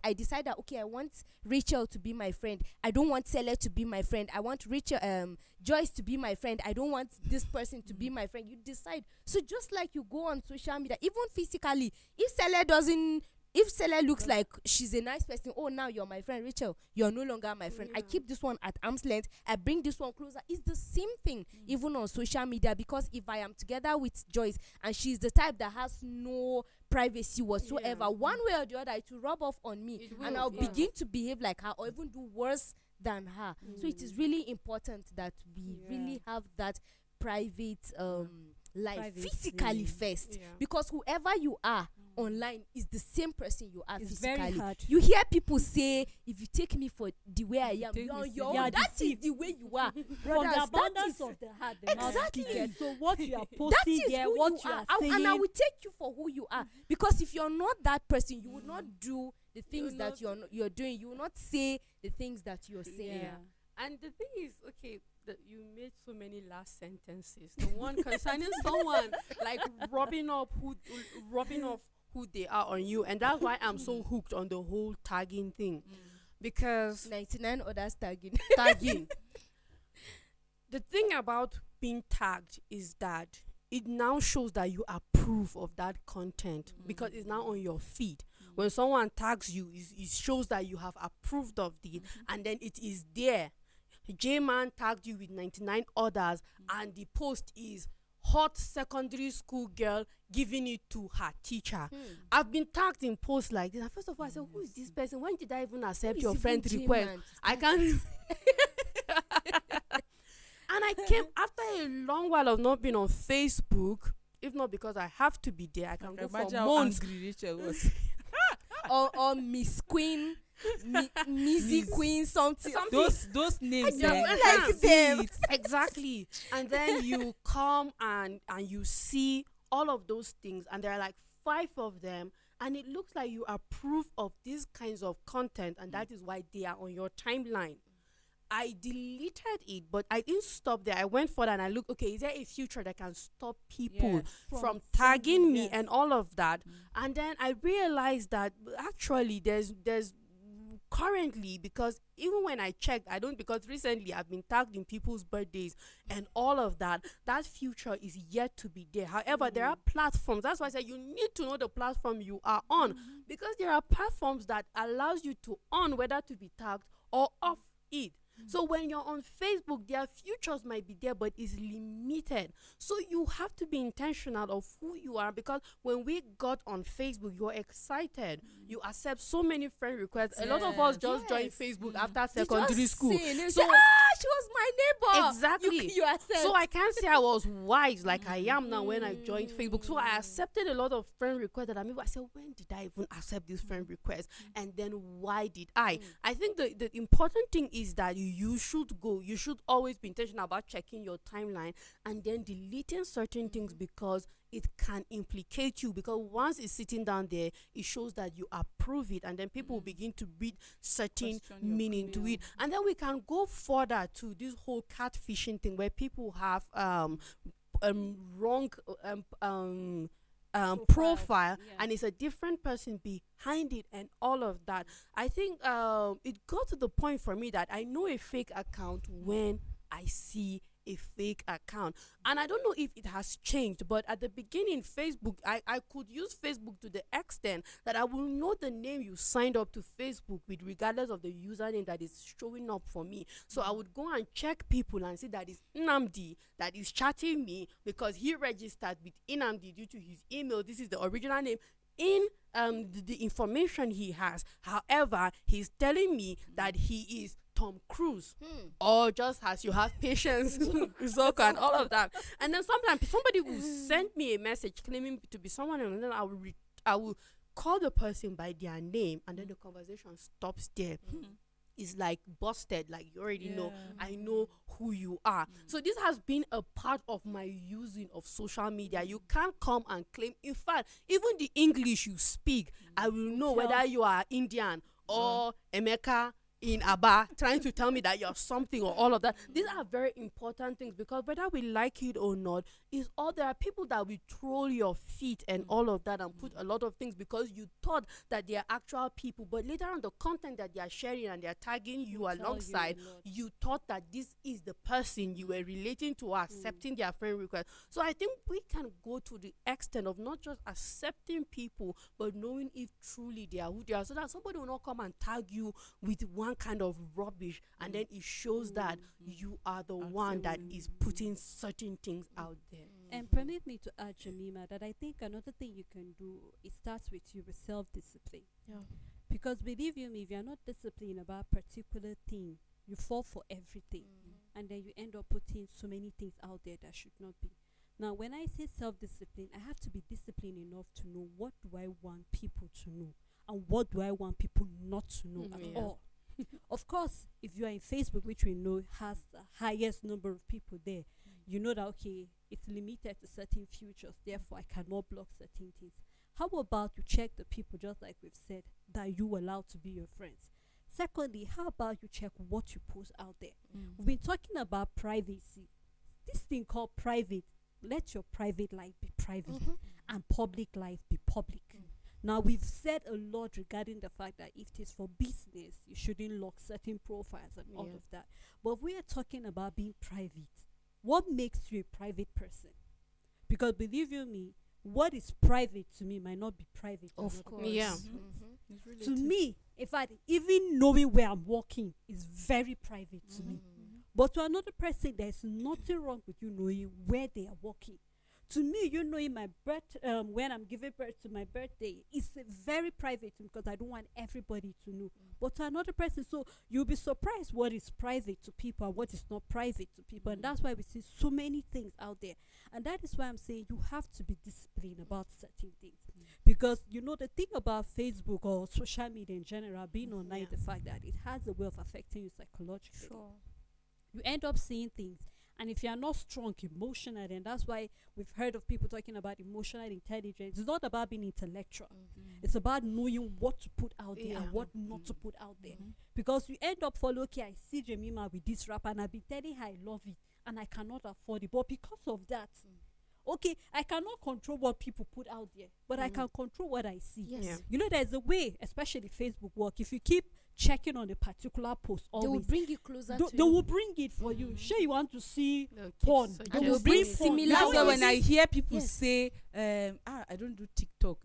I decide that, okay, I want Rachel to be my friend, I don't want Sele to be my friend, I want Rachel Joyce to be my friend, I don't want this person to be my friend. You decide. So just like you go on social media, even physically, if Sele looks like she's a nice person, oh, now you're my friend, Rachel, you're no longer my friend. I keep this one at arm's length, I bring this one closer. It's the same thing even on social media, because if I am together with Joyce and she's the type that has no privacy whatsoever, one way or the other, it will rub off on me, and I'll begin to behave like her or even do worse than her. So it is really important that we really have that private life
Privacy.
physically first, because whoever you are online is the same person you are
It's very
physically.
hard.
You hear people say, if you take me for the way I am,
take
you're
me
on your
You
own.
are
That is
deceived.
the way you are.
From
Brothers,
the
that
abundance
is
of the heart, the mouth
exactly.
speaketh. So what you are
that
posting
is
there,
who
what
you
you
are.
are saying,
And I will take you for who you are, because if you're not that person, you will not do the things
will
that
not-
you're doing. You will not say the things that you're saying.
yeah.
And the thing is, okay, that you made so many last sentences. The one concerning someone like rubbing off who they are on you, and that's why I'm so hooked on the whole tagging thing, because
99 others tagging.
tagging. The thing about being tagged is that it now shows that you approve of that content, because it's now on your feed. When someone tags you, it shows that you have approved of it, and then it is there. J-Man tagged you with 99 others, and the post is hot secondary school girl giving it to her teacher. I've been tagged in posts like this, and first of all I said, who is this person? When did I even accept your friend request? I can't. And I came after a long while of not being on Facebook. If not because I have to be there, I can go for
Imagine how
months.
angry Rachel was.
or Miss Queen, Missy Queen, something.
Those names,
don't
I
like
see
them.
it.
Exactly. And then you come and you see all of those things, and there are like 5 of them, and it looks like you approve of these kinds of content, and that is why they are on your timeline. I deleted it, but I didn't stop there. I went further and I looked, okay, is there a feature that can stop people
Yes.
from tagging me
yes.
and all of that? And then I realized that actually there's currently, because even when I checked, I don't, because recently I've been tagged in people's birthdays and all of that, that future is yet to be there. However, there are platforms. That's why I said you need to know the platform you are on, because there are platforms that allows you to on whether to be tagged or off it. So when you're on Facebook, their futures might be there, but it's limited. So you have to be intentional of who you are, because when we got on Facebook, you're excited. You accept so many friend requests. A lot of us just joined Facebook after secondary school.
So she was my neighbor.
Exactly.
You accept.
So I can't say I was wise like I am now when I joined Facebook. So I accepted a lot of friend requests that I said, when did I even accept this friend request? And then why did I? I think the important thing is that you should always be intentional about checking your timeline and then deleting certain things, because it can implicate you, because once it's sitting down there, it shows that you approve it, and then people will begin to read certain
Question your
meaning to it. And then we can go further to this whole catfishing thing, where people have wrong profile,
yeah.
and it's a different person behind it and all of that. I think it got to the point for me that I know a fake account when I see a fake account. And I don't know if it has changed, but at the beginning, Facebook, I could use Facebook to the extent that I will know the name you signed up to Facebook with, regardless of the username that is showing up for me. So I would go and check people and see that it's Nnamdi that is chatting me, because he registered with Nnamdi due to his email. This is the original name in the information he has. However, he's telling me that he is Tom Cruise, or just as you have patience, Zuko, and all of that. And then sometimes somebody will send me a message claiming to be someone, and then I will call the person by their name, and then the conversation stops there. It's like busted, like you already know. I know who you are. So this has been a part of my using of social media. You can't come and claim. In fact, even the English you speak, I will know whether you are Indian or Emeka in Aba trying to tell me that you're something or all of that. These are very important things, because whether we like it or not, is all there are people that will troll your feet and all of that and put a lot of things because you thought that they are actual people, but later on the content that they are sharing and they are tagging you alongside, you thought that this is the person you were relating to or accepting their friend request. So I think we can go to the extent of not just accepting people, but knowing if truly they are who they are, so that somebody will not come and tag you with one kind of rubbish, and then it shows that you are the one that is putting certain things out there.
And permit me to add, Jamima, that I think another thing you can do, it starts with you with self-discipline. Because believe you me, if you're not disciplined about a particular thing, you fall for everything, and then you end up putting so many things out there that should not be. Now, when I say self-discipline, I have to be disciplined enough to know what do I want people to know, and what do I want people not to know at all. Of course, if you are in Facebook, which we know has the highest number of people there, you know that, okay, it's limited to certain futures, therefore I cannot block certain things. How about you check the people, just like we've said, that you allow to be your friends? Secondly, how about you check what you post out there? We've been talking about privacy. This thing called private, let your private life be private and public life be public. Now, we've said a lot regarding the fact that if it is for business, you shouldn't lock certain profiles and all of that. But if we are talking about being private, what makes you a private person? Because believe you me, what is private to me might not be private to another person.
Yeah.
To me, in fact, even knowing where I'm walking is very private to me. But to another person, there's nothing wrong with you knowing where they are walking. To me, you knowing my birth, when I'm giving birth to my birthday, it's very private because I don't want everybody to know. But to another person, so you'll be surprised what is private to people and what is not private to people. And that's why we see so many things out there. And that is why I'm saying you have to be disciplined about certain things. Because, you know, the thing about Facebook or social media in general, being online, the fact that it has a way of affecting you psychologically. You end up seeing things. And if you are not strong emotionally, and that's why we've heard of people talking about emotional intelligence, it's not about being intellectual. It's about knowing what to put out there and what not to put out there. Because you end up following, okay, I see Jemima with this rap and I've been telling her I love it and I cannot afford it. But because of that, okay, I cannot control what people put out there, but I can control what I see. You know, there's a way, especially Facebook work, if you keep checking on a particular post always,
they will bring it closer to
they will bring it for you. Sure, you want to see porn,
they will bring similar.
That's why when I hear people say I don't do TikTok,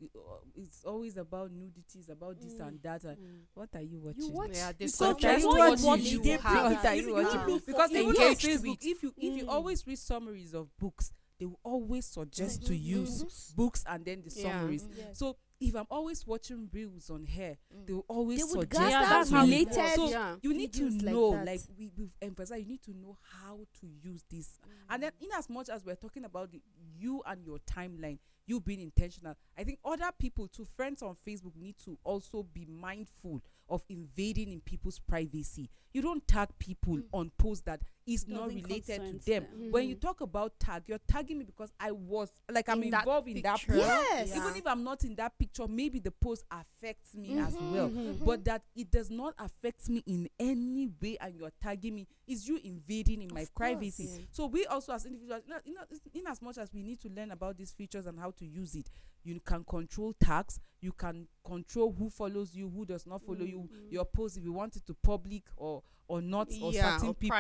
it's always about nudities, about this and that, what are you watching?
You watch,
this
Because
just
what
what
you
you have.
what are you watching? Because even on
Engaged
Facebook,
with.
if you always read summaries of books, they will always suggest to use books and then the summaries. So if I'm always watching reels on here, they will always
they would
suggest
gather
that
related.
So you need to
videos like
know,
that.
like we've emphasized, you need to know how to use this. And then in as much as we're talking about you and your timeline, you being intentional, I think other people too, friends on Facebook, need to also be mindful of invading in people's privacy. You don't tag people on posts that is not related to them. When you talk about tag, you're tagging me because I was like, I'm involved in that
picture.
post.
Yes.
Even if I'm not in that picture, maybe the post affects me as well. But that it does not affect me in any way and you're tagging me is you invading in my privacy. So we also as individuals, you know, in as much as we need to learn about these features and how to use it, you can control tags, you can control who follows you, who does not follow you, your post, if you want it to public or not, or certain
or
people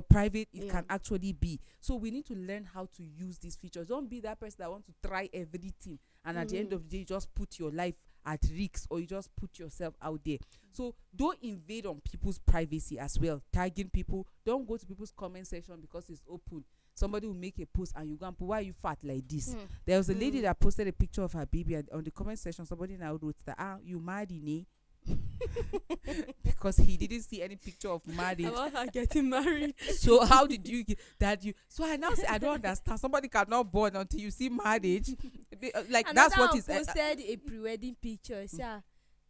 private.
it can actually be. So we need to learn how to use these features. Don't be that person that wants to try everything and at the end of the day you just put your life at risk or you just put yourself out there. So don't invade on people's privacy as well, tagging people. Don't go to people's comment section because it's open. somebody will make a post and you go and put, why are you fat like this? There was a lady that posted a picture of her baby, and on the comment section somebody now wrote that, you married, eh? Because he didn't see any picture of marriage.
About her getting married.
So how did you get that? So I now say, I don't understand. Somebody cannot born until you see marriage. Like, that's what is
posted a pre-wedding picture.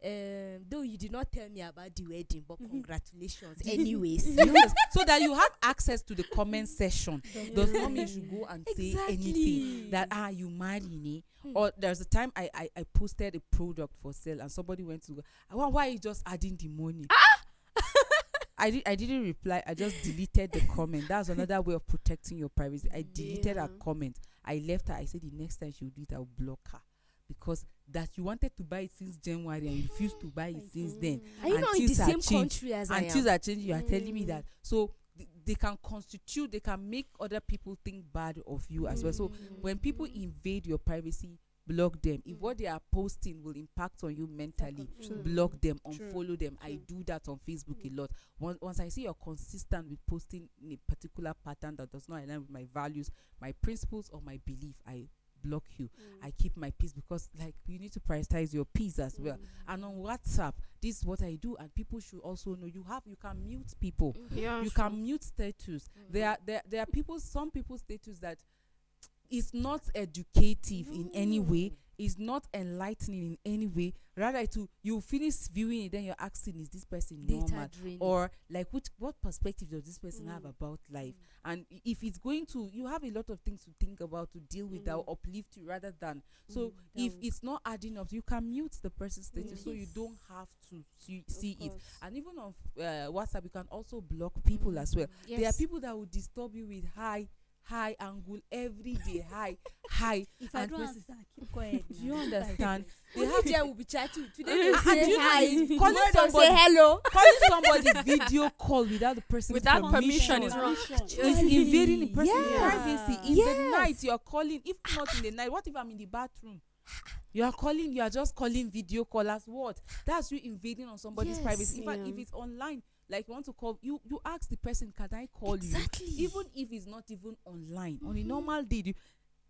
Though you did not tell me about the wedding, but congratulations anyways.
So that you have access to the comment section. Does not mean you should go and say anything that you marry me. Or there's a time I posted a product for sale and somebody went to go, why are you just adding the money? I didn't reply. I just deleted the comment. That's another way of protecting your privacy. I deleted her comment. I left her. I said the next time she will do it, I'll block her. Because that you wanted to buy it since January and you refused to buy it since then.
Are you not in the same country as I am?
Until are changing, you are telling me that. So they can they can make other people think bad of you as well. So when people invade your privacy, block them. If what they are posting will impact on you mentally, block them, unfollow them. I do that on Facebook a lot. Once I see you're consistent with posting in a particular pattern that does not align with my values, my principles, or my belief, I block you. I keep my peace, because like you need to prioritize your peace as well. And on WhatsApp, this is what I do, and people should also know you can mute people. You can mute status. There are people, some people's status that is not educative in any way, is not enlightening in any way. Rather, you finish viewing it, then you're asking, is this person normal? Or like, what perspective does this person have about life? And if it's going to, you have a lot of things to think about, to deal with, that will uplift you rather than. So if it's not adding up, you can mute the person's status so you don't have to see it. And even on WhatsApp, you can also block people as well. There are people that will disturb you with high angle every day, high.
If I don't understand, keep quiet.
Do you understand?
They will be chatting today. Say hi.
Calling somebody,
say hello.
calling somebody video call without the person's
without permission is wrong.
It's invading the person's privacy. In the night, you are calling. If not in the night, what if I'm in the bathroom? You are just calling video callers. What? That's you invading on somebody's privacy. If it's online, like you want to call, you ask the person, can I call you? Even if it's not even online. On a normal day,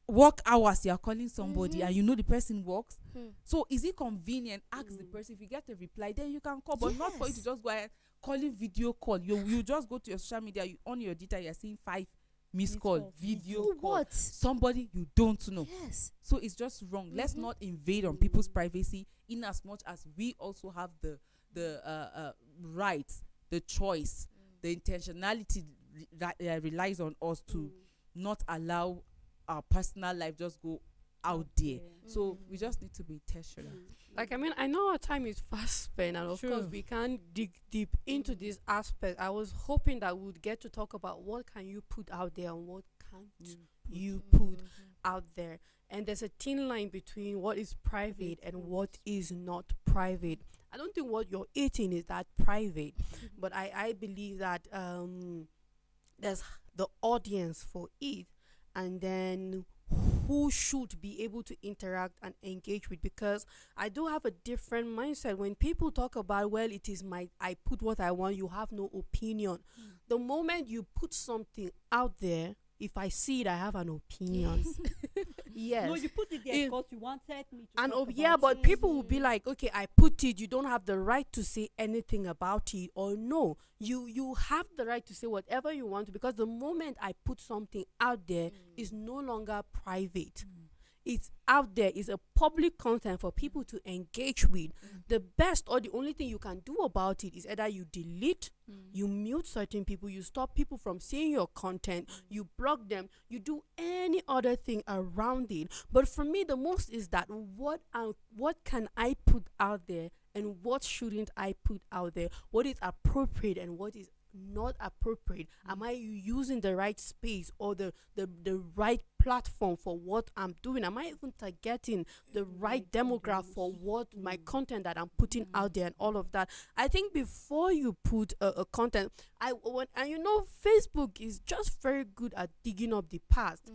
work hours, you are calling somebody and you know the person works. So is it convenient? Ask the person. If you get a reply, then you can call. But not for you to just go ahead calling video call. You just go to your social media, you on your data, you're seeing 5 missed call, video call.
What?
Somebody you don't know.
Yes.
So it's just wrong. Let's not invade on people's privacy, in as much as we also have the rights, the choice, the intentionality that relies on us to not allow our personal life just go out there. So we just need to be intentional.
Like, I mean, I know our time is fast spent, and of course we can't dig deep into this aspect. I was hoping that we would get to talk about what can you put out there and what can't you put out there. And there's a thin line between what is private and what is not private. I don't think what you're eating is that private, but I believe that there's the audience for it, and then who should be able to interact and engage with. Because I do have a different mindset. When people talk about, well, it is I put what I want, you have no opinion. The moment you put something out there, if I see it, I have an opinion. Yes.
No, you put it there because you wanted me to.
And
talk
yeah,
about
but
it.
people will be like, okay, I put it. You don't have the right to say anything about it, or no, you have the right to say whatever you want to, because the moment I put something out there, is no longer private. It's out there. It's a public content for people to engage with. The best, or the only thing you can do about it, is either you delete, you mute certain people, you stop people from seeing your content, you block them, you do any other thing around it. But for me, the most is that what can I put out there, and what shouldn't I put out there? What is appropriate and what is not appropriate? Am I using the right space or the right platform for what I'm doing? Am I even targeting the right demographic for what my content that I'm putting out there, and all of that? I think before you put a content, and you know, Facebook is just very good at digging up the past.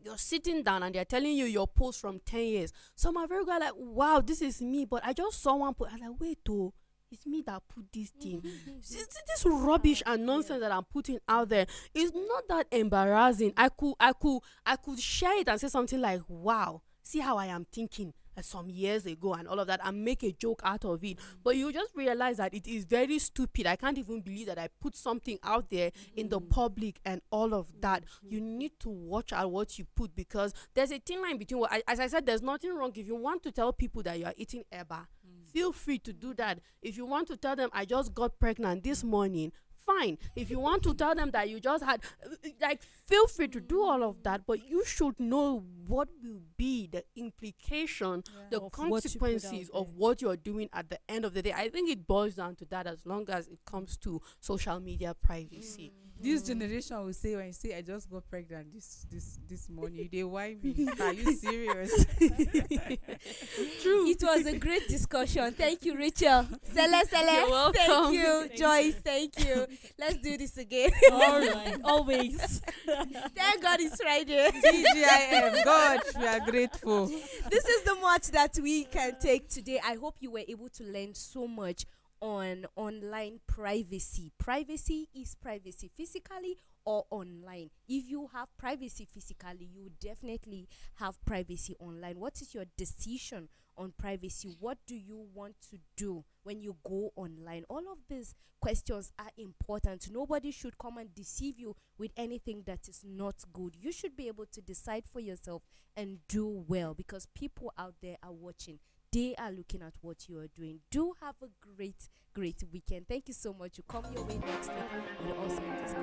You're sitting down and they're telling you your post from 10 years. Some are very good, like, wow, this is me. But I just saw one post. I was like, wait, it's me that put this thing. This rubbish and nonsense that I'm putting out there is not that embarrassing. I could share it and say something like, wow, see how I am thinking some years ago and all of that, and make a joke out of it. But you just realize that it is very stupid. I can't even believe that I put something out there in the public and all of that. You need to watch out what you put, because there's a thin line between as I said, there's nothing wrong if you want to tell people that you are eating eba. Feel free to do that. If you want to tell them I just got pregnant this morning, fine. If you want to tell them that you just had, like, feel free to do all of that, but you should know what will be the implication, the
Of
consequences
what
of what you're doing at the end of the day. I think it boils down to that, as long as it comes to social media privacy.
This generation will say, when you say I just got pregnant this morning, they why me? Are you serious?
True. It was a great discussion. Thank you, Rachel. Sele.
You're welcome.
Thank you, Joyce. Thank you. Let's do this again.
All right, always.
Thank God it's Friday.
TGIF, God, we are grateful.
This is the much that we can take today. I hope you were able to learn so much on online privacy. Privacy is privacy physically or online. If you have privacy physically, you definitely have privacy online. What is your decision on privacy? What do you want to do when you go online? All of these questions are important. Nobody should come and deceive you with anything that is not good. You should be able to decide for yourself and do well, because people out there are watching. They are looking at what you are doing. Do have a great weekend. Thank you so much. You come your way next week with awesome discussion.